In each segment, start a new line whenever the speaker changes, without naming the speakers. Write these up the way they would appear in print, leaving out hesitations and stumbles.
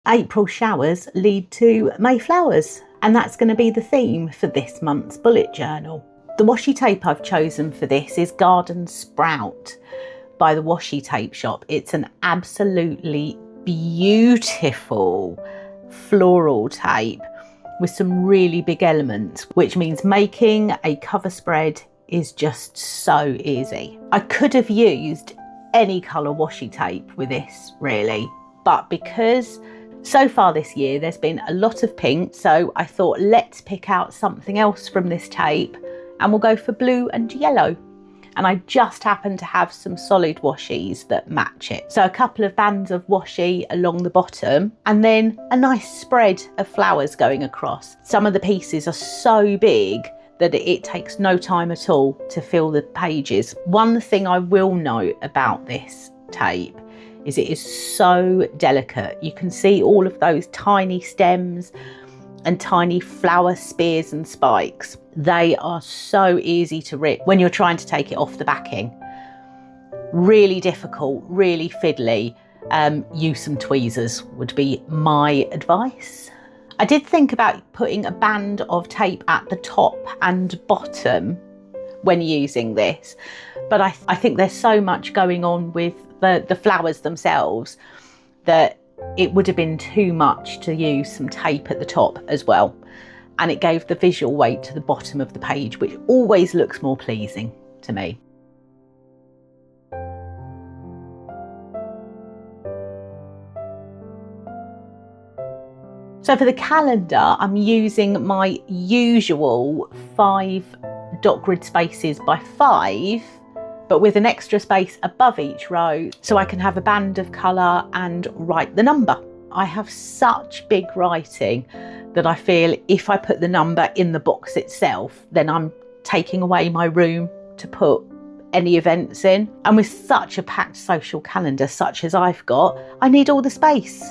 April showers lead to May flowers, and that's going to be the theme for this month's bullet journal. The washi tape I've chosen for this is Garden Sprout by the Washi Tape Shop. It's an absolutely beautiful floral tape with some really big elements, which means making a cover spread is just so easy. I could have used any colour washi tape with this really, but because so far this year there's been a lot of pink, so I thought let's pick out something else from this tape and we'll go for blue and yellow. And I just happen to have some solid washies that match it. So a couple of bands of washi along the bottom and then a nice spread of flowers going across. Some of the pieces are so big that it takes no time at all to fill the pages. One thing I will note about this tape is it is so delicate. You can see all of those tiny stems and tiny flower spears and spikes. They are so easy to rip when you're trying to take it off the backing. Really difficult, really fiddly. Use some tweezers would be my advice. I did think about putting a band of tape at the top and bottom when using this, but I think there's so much going on with the flowers themselves that it would have been too much to use some tape at the top as well. And it gave the visual weight to the bottom of the page, which always looks more pleasing to me. So for the calendar, I'm using my usual 5 dot grid spaces by 5, but with an extra space above each row so I can have a band of colour and write the number. I have such big writing that I feel if I put the number in the box itself, then I'm taking away my room to put any events in. And with such a packed social calendar such as I've got, I need all the space.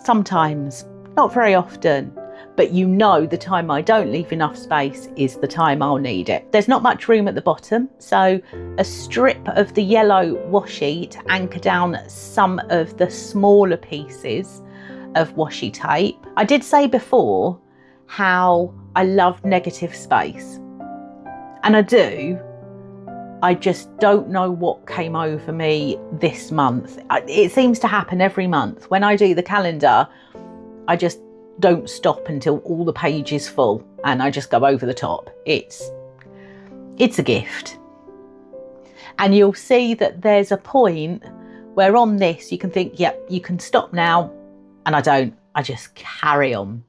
Sometimes, not very often, but you know the time I don't leave enough space is the time I'll need it. There's not much room at the bottom, so a strip of the yellow washi to anchor down some of the smaller pieces of washi tape. I did say before how I love negative space, and I do. I just don't know what came over me this month. It seems to happen every month. When I do the calendar, I just don't stop until all the page is full and I just go over the top. It's a gift. And you'll see that there's a point where on this you can think, yep, you can stop now, and I don't. I just carry on.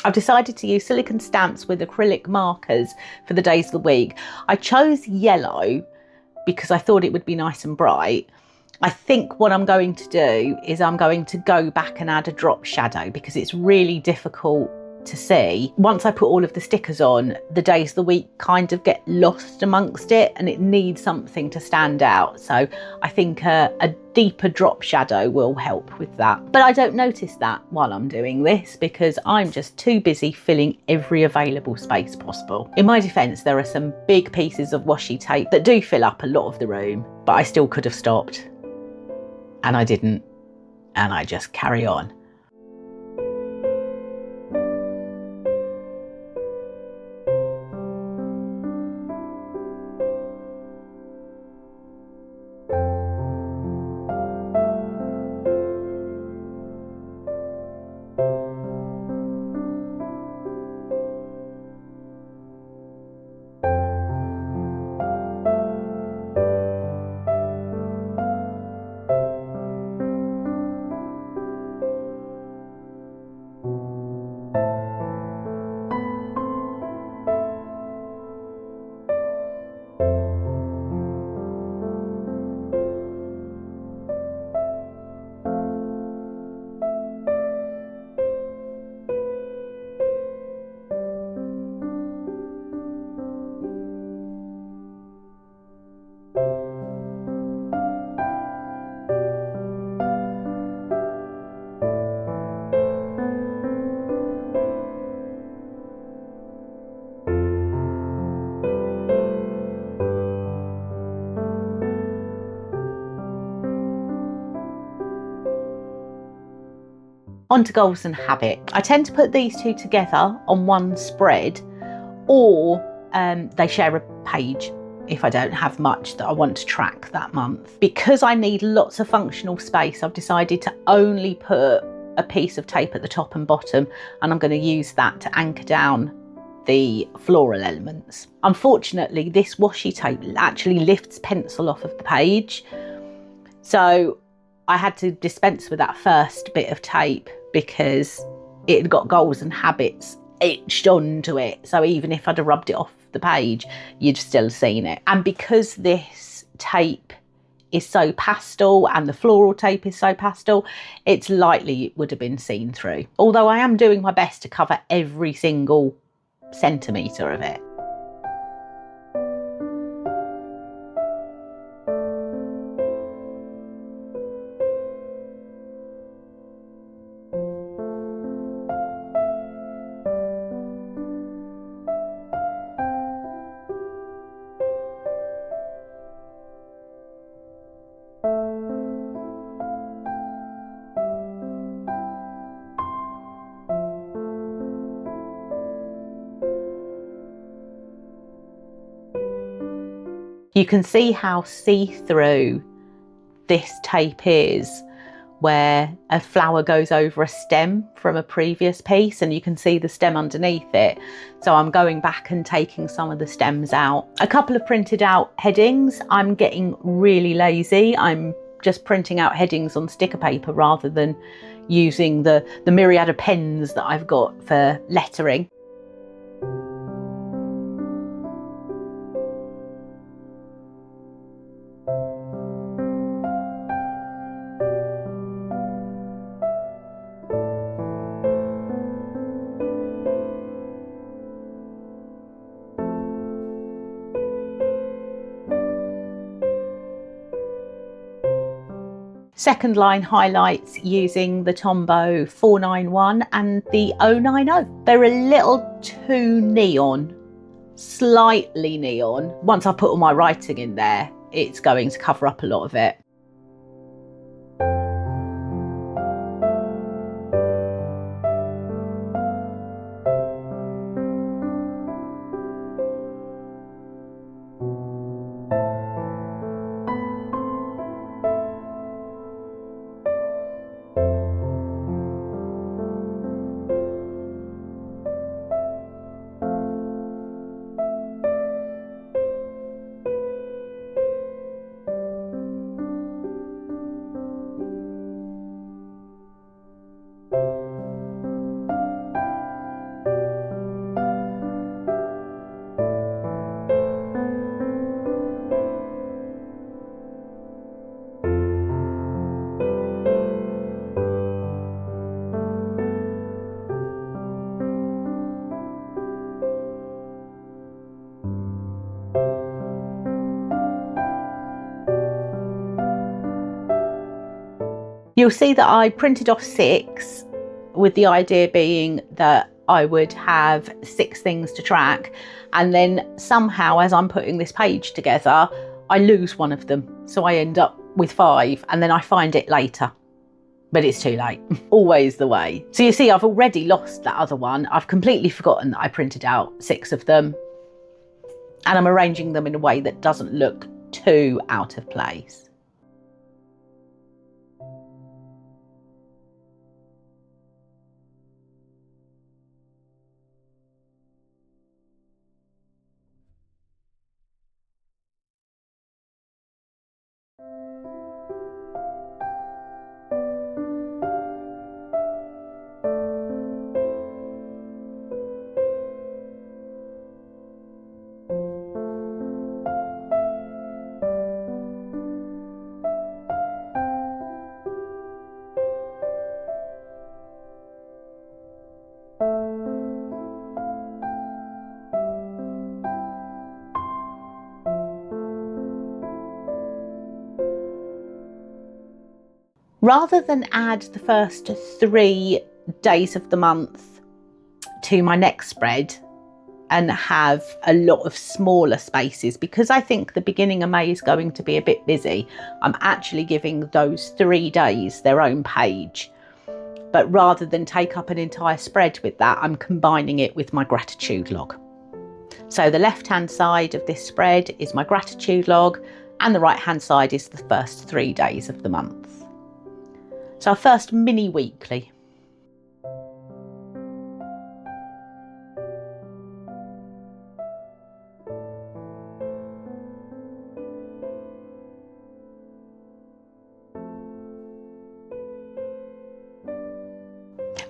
I've decided to use silicone stamps with acrylic markers for the days of the week. I chose yellow because I thought it would be nice and bright. I think what I'm going to do is I'm going to go back and add a drop shadow because it's really difficult to see. Once I put all of the stickers on, the days of the week kind of get lost amongst it and it needs something to stand out. So I think a deeper drop shadow will help with that. But I don't notice that while I'm doing this because I'm just too busy filling every available space possible. In my defence, there are some big pieces of washi tape that do fill up a lot of the room, but I still could have stopped. And I didn't. And I just carry on. On to goals and habit. I tend to put these two together on one spread, or they share a page if I don't have much that I want to track that month. Because I need lots of functional space, I've decided to only put a piece of tape at the top and bottom, and I'm going to use that to anchor down the floral elements. Unfortunately, this washi tape actually lifts pencil off of the page, so I had to dispense with that first bit of tape because it had got goals and habits etched onto it. So even if I'd have rubbed it off the page, you'd still seen it. And because this tape is so pastel and the floral tape is so pastel, it's likely it would have been seen through. Although I am doing my best to cover every single centimetre of it. You can see how see-through this tape is, where a flower goes over a stem from a previous piece and you can see the stem underneath it. So I'm going back and taking some of the stems out. A couple of printed out headings. I'm getting really lazy. I'm just printing out headings on sticker paper rather than using the myriad of pens that I've got for lettering. Second line highlights using the Tombow 491 and the 090. They're a little too neon, slightly neon. Once I put all my writing in there, it's going to cover up a lot of it. You'll see that I printed off 6, with the idea being that I would have 6 things to track, and then somehow as I'm putting this page together I lose one of them, so I end up with 5 and then I find it later, but it's too late. Always the way. So you see I've already lost that other one. I've completely forgotten that I printed out 6 of them, and I'm arranging them in a way that doesn't look too out of place. Rather than add the first 3 days of the month to my next spread and have a lot of smaller spaces, because I think the beginning of May is going to be a bit busy, I'm actually giving those 3 days their own page. But rather than take up an entire spread with that, I'm combining it with my gratitude log. So the left-hand side of this spread is my gratitude log, and the right-hand side is the first 3 days of the month. So our first mini weekly.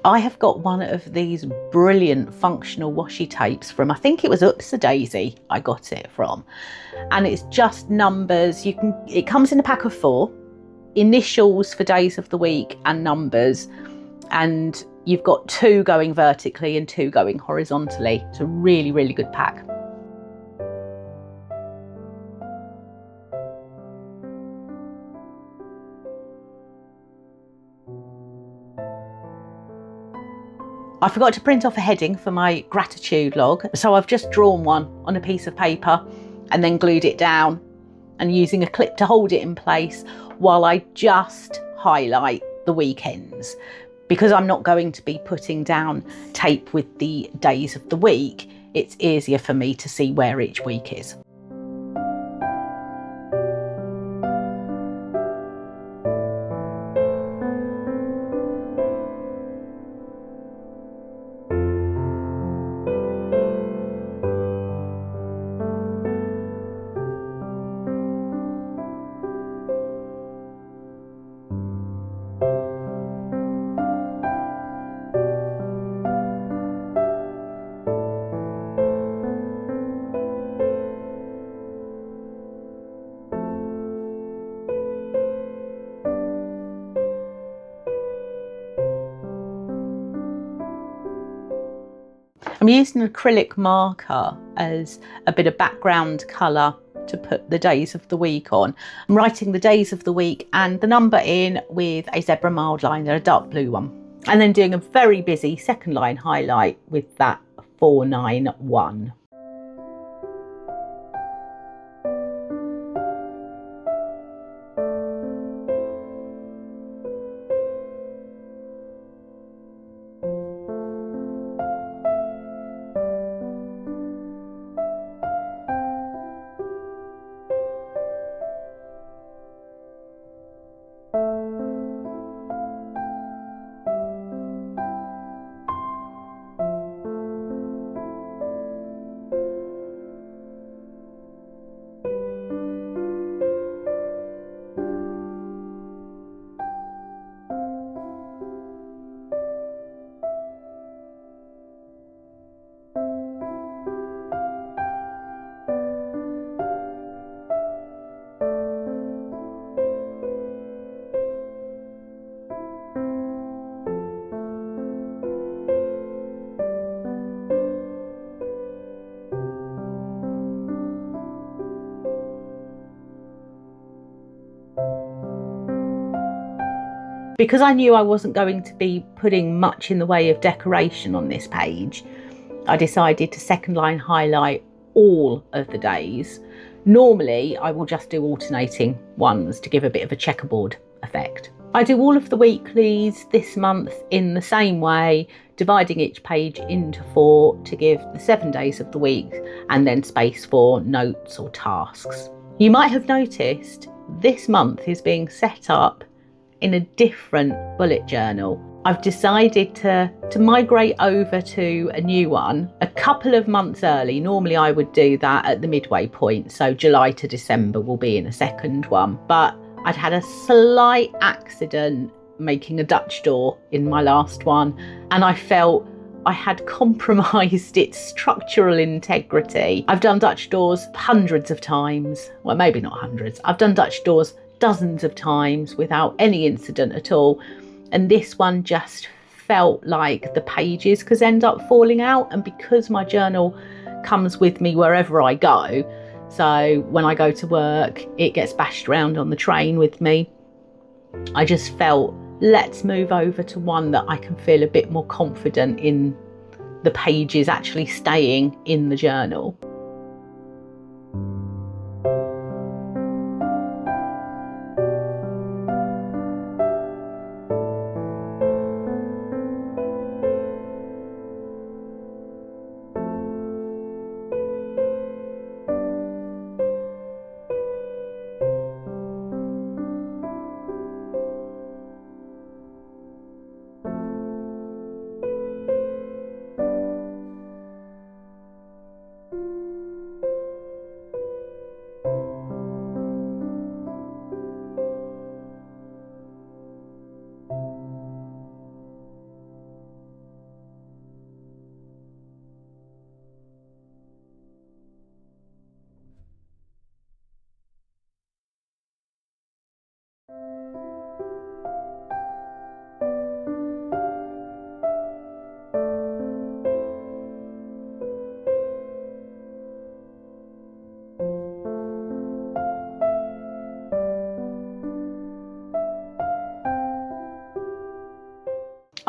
I have got one of these brilliant functional washi tapes from, I think it was Oopsadaisy I got it from, and it's just numbers. It comes in a pack of 4, initials for days of the week and numbers, and you've got 2 going vertically and 2 going horizontally. It's a really, really good pack. I forgot to print off a heading for my gratitude log, so I've just drawn one on a piece of paper and then glued it down and using a clip to hold it in place while I just highlight the weekends. Because I'm not going to be putting down tape with the days of the week, it's easier for me to see where each week is. I'm using an acrylic marker as a bit of background colour to put the days of the week on. I'm writing the days of the week and the number in with a zebra Mildliner, a dark blue one, and then doing a very busy second line highlight with that 491. Because I knew I wasn't going to be putting much in the way of decoration on this page, I decided to second line highlight all of the days. Normally, I will just do alternating ones to give a bit of a checkerboard effect. I do all of the weeklies this month in the same way, dividing each page into 4 to give the 7 days of the week and then space for notes or tasks. You might have noticed this month is being set up in a different bullet journal. I've decided to migrate over to a new one a couple of months early. Normally I would do that at the midway point, so July to December will be in a second one, but I'd had a slight accident making a Dutch door in my last one, and I felt I had compromised its structural integrity. I've done Dutch doors hundreds of times, well maybe not hundreds, I've done Dutch doors dozens of times without any incident at all, and this one just felt like the pages could end up falling out. And because my journal comes with me wherever I go, so when I go to work it gets bashed around on the train with me, I just felt, let's move over to one that I can feel a bit more confident in the pages actually staying in the journal.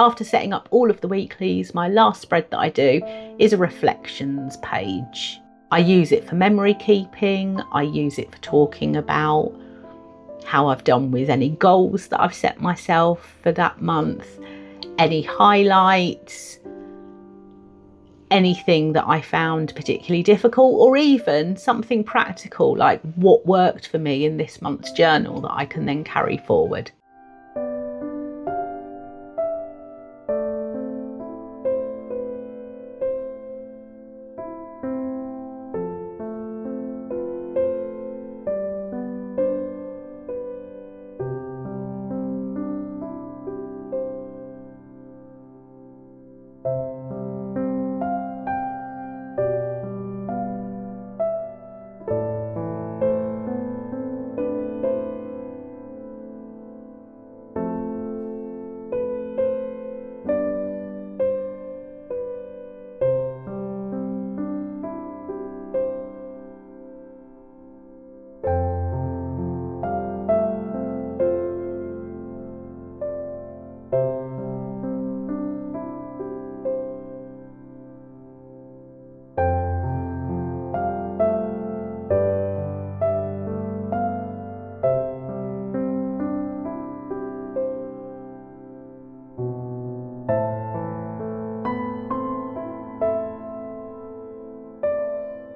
After setting up all of the weeklies, my last spread that I do is a reflections page. I use it for memory keeping, I use it for talking about how I've done with any goals that I've set myself for that month, any highlights, anything that I found particularly difficult, or even something practical like what worked for me in this month's journal that I can then carry forward.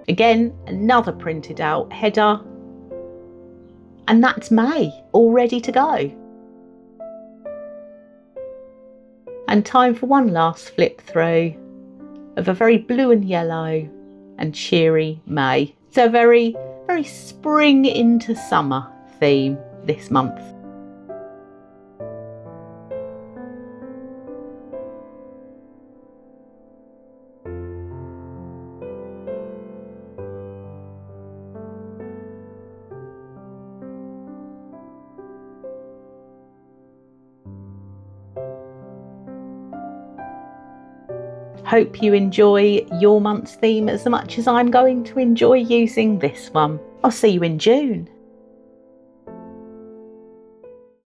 Again, another printed out header, and that's May, all ready to go. And time for one last flip through of a very blue and yellow and cheery May. So a very, very spring into summer theme this month. Hope you enjoy your month's theme as much as I'm going to enjoy using this one. I'll see you in June.